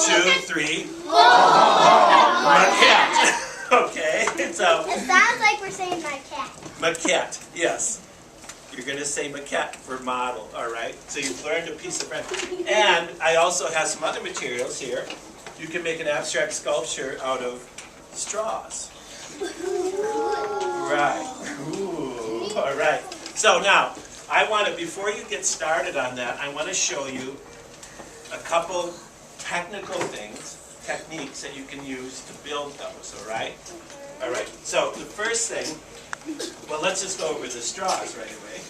2, 3. Maquette. Okay, so. It sounds like we're saying maquette. Maquette, yes. You're going to say maquette for model, all right? So you've learned a piece of French. And I also have some other materials here. You can make an abstract sculpture out of straws. Right. Ooh, all right. So now, I want to, before you get started on that, I want to show you a couple technical things, techniques that you can use to build those, all right? All right. So the first thing, well, let's just go over the straws right away,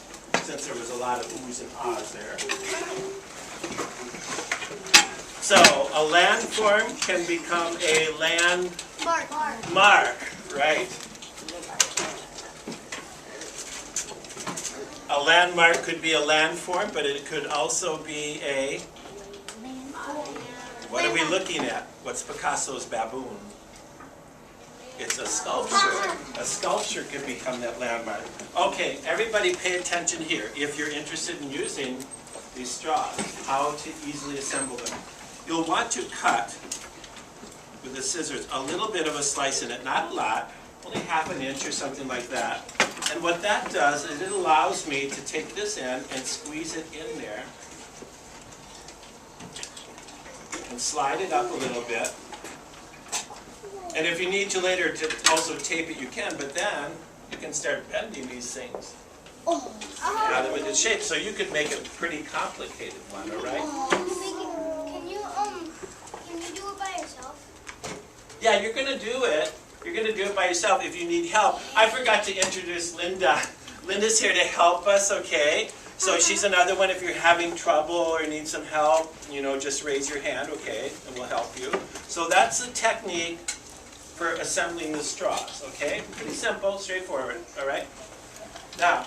since there was a lot of oohs and ahs there. So a landform can become a landmark, right? A landmark could be a landform, but it could also be a... What are we looking at? What's Picasso's baboon? It's a sculpture. A sculpture can become that landmark. Okay, everybody pay attention here. If you're interested in using these straws, how to easily assemble them. You'll want to cut with the scissors a little bit of a slice in it, not a lot, only half an inch or something like that. And what that does is it allows me to take this end and squeeze it in there and slide it up a little bit. And if you need to later to also tape it, you can, but then you can start bending these things out of its shape. So you could make a pretty complicated one, all right? Can you do it by yourself? Yeah, you're going to do it. You're going to do it by yourself if you need help. I forgot to introduce Linda. Linda's here to help us, okay? So she's another one. If you're having trouble or need some help, you know, just raise your hand, okay? And we'll help you. So that's the technique for assembling the straws, okay? Pretty simple, straightforward, all right? Now,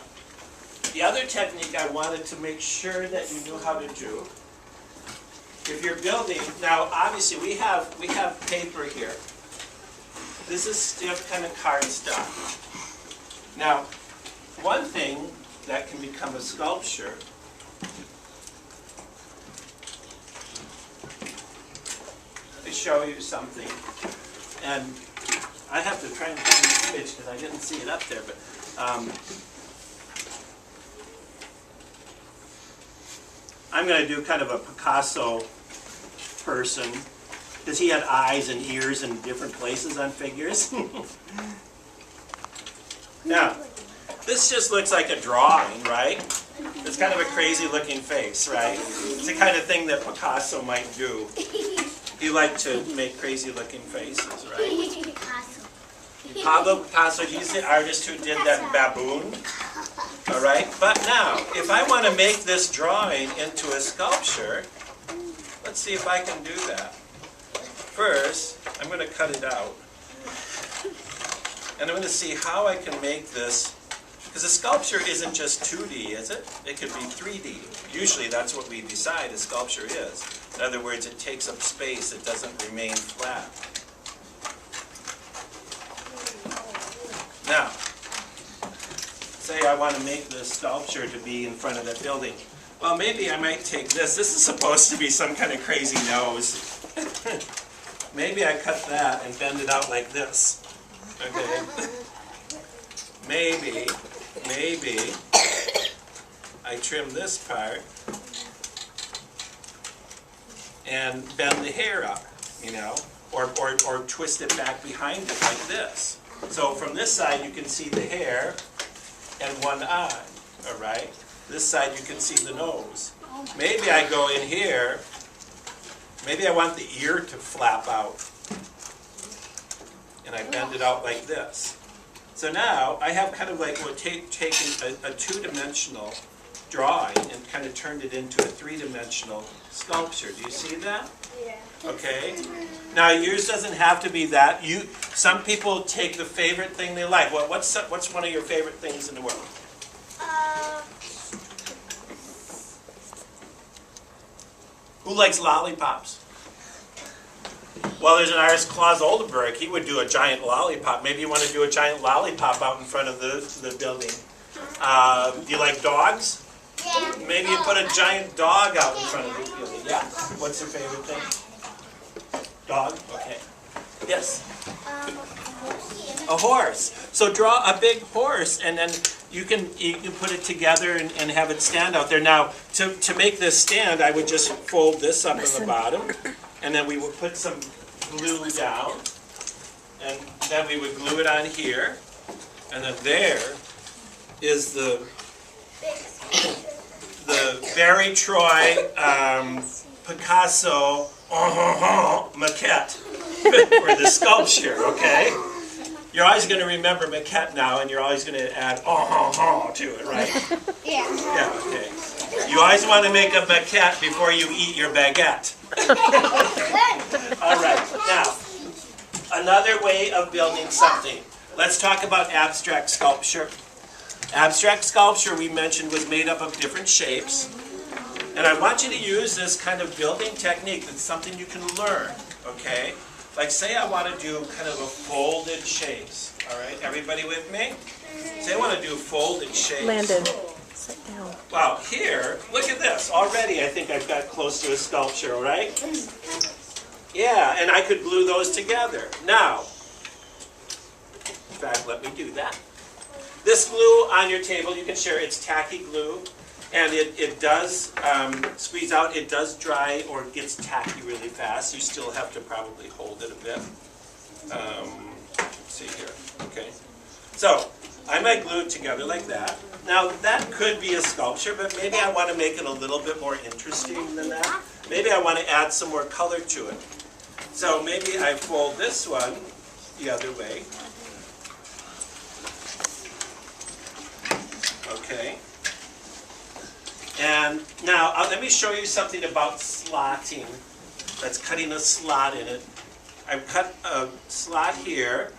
the other technique I wanted to make sure that you knew how to do, if you're building, now obviously we have paper here. This is stiff kind of cardstock. Now, one thing that can become a sculpture to show you something, and I have to try and find the image because I didn't see it up there, but I'm going to do kind of a Picasso person because he had eyes and ears in different places on figures. Now, this just looks like a drawing, right? It's kind of a crazy looking face, right? It's the kind of thing that Picasso might do. He liked to make crazy looking faces, right? Pablo Picasso, he's the artist who did that baboon. All right? But now, if I want to make this drawing into a sculpture, let's see if I can do that. First, I'm going to cut it out. And I'm going to see how I can make this, because a sculpture isn't just 2D, is it? It could be 3D. Usually that's what we decide a sculpture is. In other words, it takes up space, it doesn't remain flat. Now, say I want to make this sculpture to be in front of that building. Well, maybe I might take this. This is supposed to be some kind of crazy nose. Maybe I cut that and bend it out like this. Okay? Maybe I trim this part and bend the hair up, you know, or twist it back behind it like this. So from this side you can see the hair and one eye, all right? This side you can see the nose. Maybe I go in here, maybe I want the ear to flap out. And I bend it out like this. So now I have kind of like taken a two-dimensional drawing and kind of turned it into a three-dimensional sculpture. Do you see that? Yeah. Okay. Now yours doesn't have to be that. Some people take the favorite thing they like. What's one of your favorite things in the world? Who likes lollipops? Well, there's an artist, Claus Oldenburg. He would do a giant lollipop. Maybe you want to do a giant lollipop out in front of the building. Do you like dogs? Yeah. Maybe you put a giant dog out in front of the building. Yeah. What's your favorite thing? Dog? Okay. Yes? Horse. A horse. So draw a big horse, and then you can put it together and have it stand out there. Now, to make this stand, I would just fold this up in the bottom, and then we would put some glue down, and then we would glue it on here, and then there is the Barry Treu Picasso maquette for the sculpture, okay? You're always going to remember maquette now, and you're always going to add to it, right? Yeah. Yeah, okay. You always want to make a maquette before you eat your baguette. All right, now, another way of building something. Let's talk about abstract sculpture. Abstract sculpture, we mentioned, was made up of different shapes. And I want you to use this kind of building technique. That's something you can learn, okay? Like say I want to do kind of a folded shapes, all right? Everybody with me? Say I want to do folded shapes. Landon, sit down. Wow, here, look at this. Already I think I've got close to a sculpture, all right? Yeah, and I could glue those together. Now, in fact, let me do that. This glue on your table, you can share, it's tacky glue. And it does squeeze out, it does dry or it gets tacky really fast. You still have to probably hold it a bit. Let's see here, okay. So, I might glue it together like that. Now, that could be a sculpture, but maybe I want to make it a little bit more interesting than that. Maybe I want to add some more color to it. So maybe I fold this one the other way. Okay. And now, let me show you something about slotting. That's cutting a slot in it. I've cut a slot here,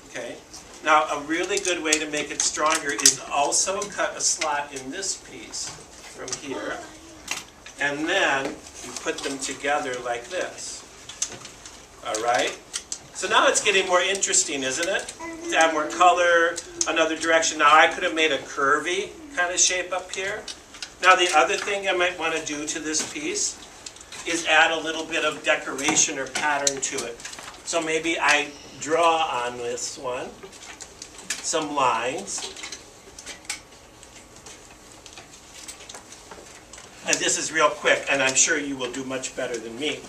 okay? Now, a really good way to make it stronger is also cut a slot in this piece from here. And then you put them together like this. All right? So now it's getting more interesting, isn't it? To add more color, another direction. Now, I could have made a curvy kind of shape up here. Now the other thing I might want to do to this piece is add a little bit of decoration or pattern to it. So maybe I draw on this one some lines. And this is real quick, and I'm sure you will do much better than me.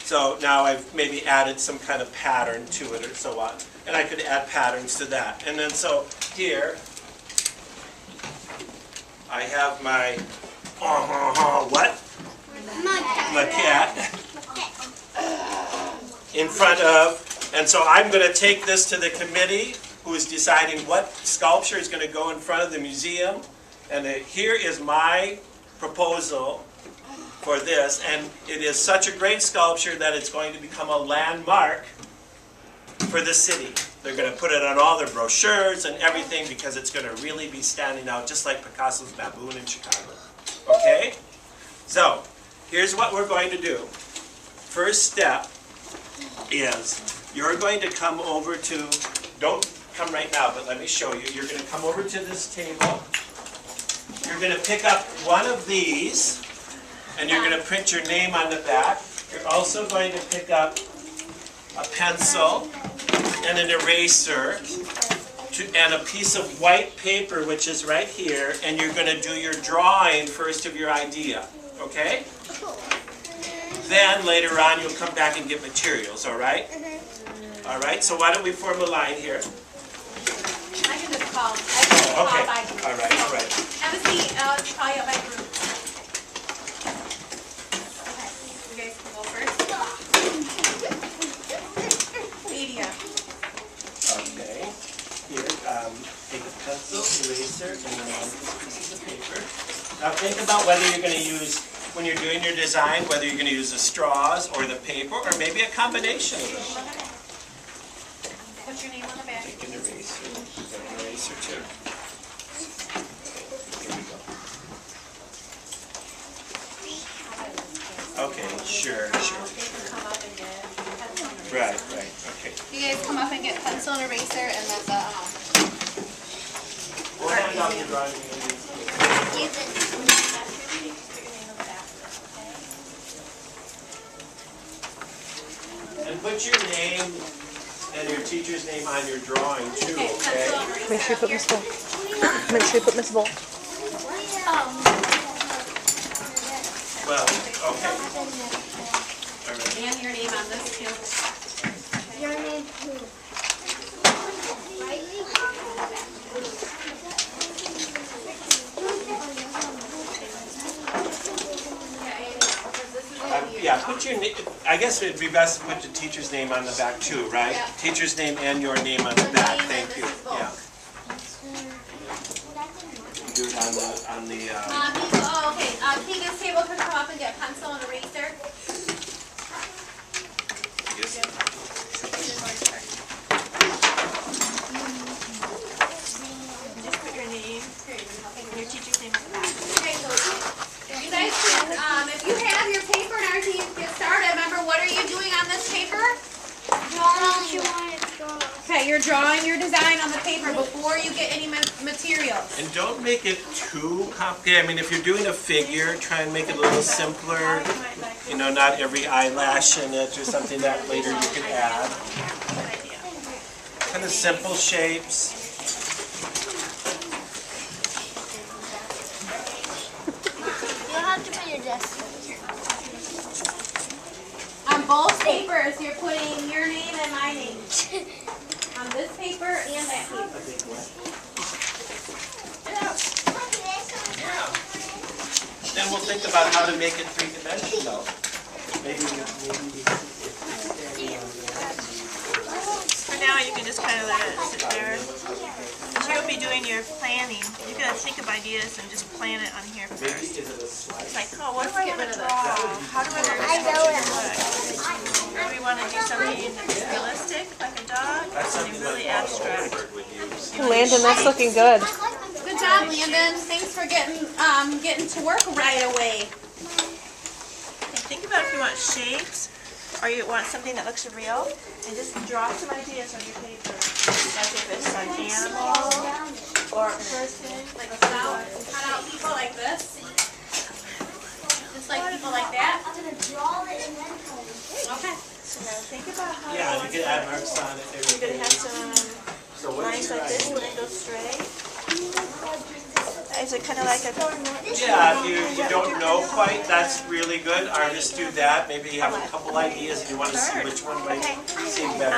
So now I've maybe added some kind of pattern to it or so on. And I could add patterns to that. And then so here, I have my, what? Maquette in front of, and so I'm going to take this to the committee who is deciding what sculpture is going to go in front of the museum. And here is my proposal for this, and it is such a great sculpture that it's going to become a landmark for the city. They're going to put it on all their brochures and everything because it's going to really be standing out, just like Picasso's Baboon in Chicago. Okay? So, here's what we're going to do. First step is you're going to come over to, don't come right now, but let me show you. You're going to come over to this table. You're going to pick up one of these, and you're going to print your name on the back. You're also going to pick up a pencil and an eraser and a piece of white paper, which is right here, and you're going to do your drawing first of your idea, okay? Then later on you'll come back and get materials, all right? All right, so why don't we form a line here? I can just call. I can just call Okay, by group. all right, all right. Have a seat. I'll call you by group. Okay, you guys can go first. Media. Okay, here, take a pencil, eraser, and then one of these pieces of paper. Now think about whether you're going to use, when you're doing your design, whether you're going to use the straws or the paper, or maybe a combination of them. Put your name on the back. Take an eraser, you've got an eraser too. Here we go. Okay, sure. Come up and get pencil and eraser. Right, okay. You guys come up and get pencil and eraser, and then the We'll hand out the drawing. put your name and your teacher's name on your drawing too, okay? Make sure you put Miss Bull. Make sure you put Miss Bull. Well, okay. All right. And your name on this too. Your name too. Yeah, put your name, I guess it'd be best to put the teacher's name on the back too, right? Yeah. Teacher's name and your name on the back, thank you, yeah. Do it on the, Okay. Keegan's table can come up and get a pencil and eraser. yes. Just put your name and your teacher's name on the back. Okay, so you guys can, if you have your paper and everything, you can get started. Remember, what are you doing on this paper? Okay, you're drawing your design on the paper before you get any materials. And don't make it too complicated. I mean, if you're doing a figure, try and make it a little simpler. You know, not every eyelash in it or something that later you can add. Kind of simple shapes. You'll have to put your desk. On both papers, you're putting your name and my name. On this paper and that paper. Then we'll think about how to make it three-dimensional. Maybe For now, you can just kind of let it sit there. Because you'll be doing your planning. You're going to think of ideas and just plan it on here first. It's like, oh, what do I want to draw? How do I want I know it. to do we want to do something that's realistic, like a dog, or something really abstract? Landon, that's looking good. Good job, Landon. Thanks for getting to work right away. And think about if you want shapes, or you want something that looks real, and just draw some ideas on your paper. Like if it's an animal, or a person, like a flower. Cut out people like this. Just like people like that. I'm gonna draw it and then Okay. So now think about how yeah, you want can add marks on it. You're going to have some So what's lines your like this idea? and then go straight. Is it kind of like a... Yeah, if you don't know quite, that's really good. Artists do that. Maybe you have a couple ideas and you want to see which one might seem better.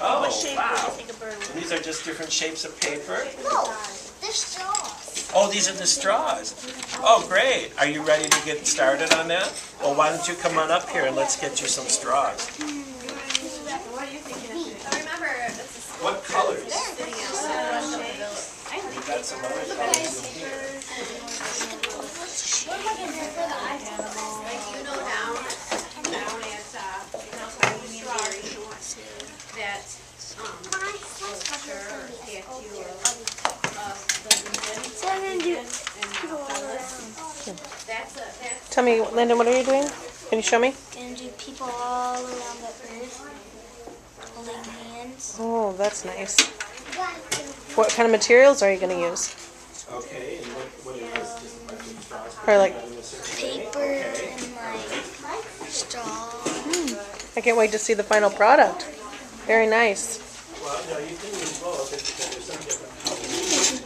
Oh, What shape would wow. you think a bird would And these are just different shapes of paper. no, they're straws. Oh, these are the straws. Oh, great. Are you ready to get started on that? Well, why don't you come on up here and let's get you some straws. What are you thinking of doing? Remember, this is What colors? sitting outside. We've got some other colors in here. What am I gonna do for the eyes? Like you know down at that sculpture or statue that's Tell me, Landon, what are you doing? Can you show me? Gonna do people all around the earth holding hands. Oh, that's nice. What kind of materials are you going to use? Okay, and what is this? Just a bunch of straws? Or like, Paper and like straw. I can't wait to see the final product. Very nice. Well, no, you can use both because there's some different colors.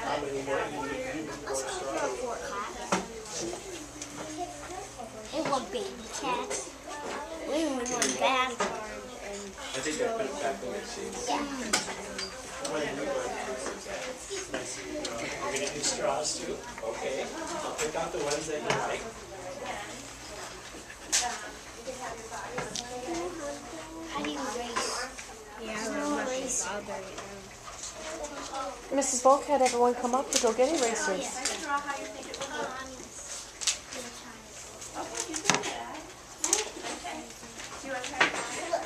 How many more do you need before straws? It was baby cats. We went back. I think I put it back in the sheet. You're going to do straws too? Okay. I'll pick out the ones that you like. How do you erase? Mrs. Volk had everyone come up to go get erasers. draw how you think it would look. Okay, you do that. Okay. Do you want to try to draw it?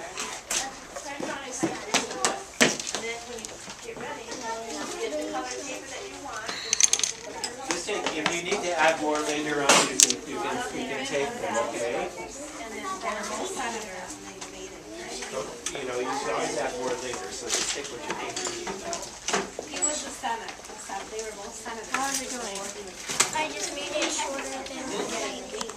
Try drawing like this. And then when you get ready, you get the color paper that you want. Just take, if you need to add more later on, you can take them, okay? And then they're both senators and they made it. You know, you can always add more later, so just take what you think you need now. he was the Senate. They were both senators. How are they doing?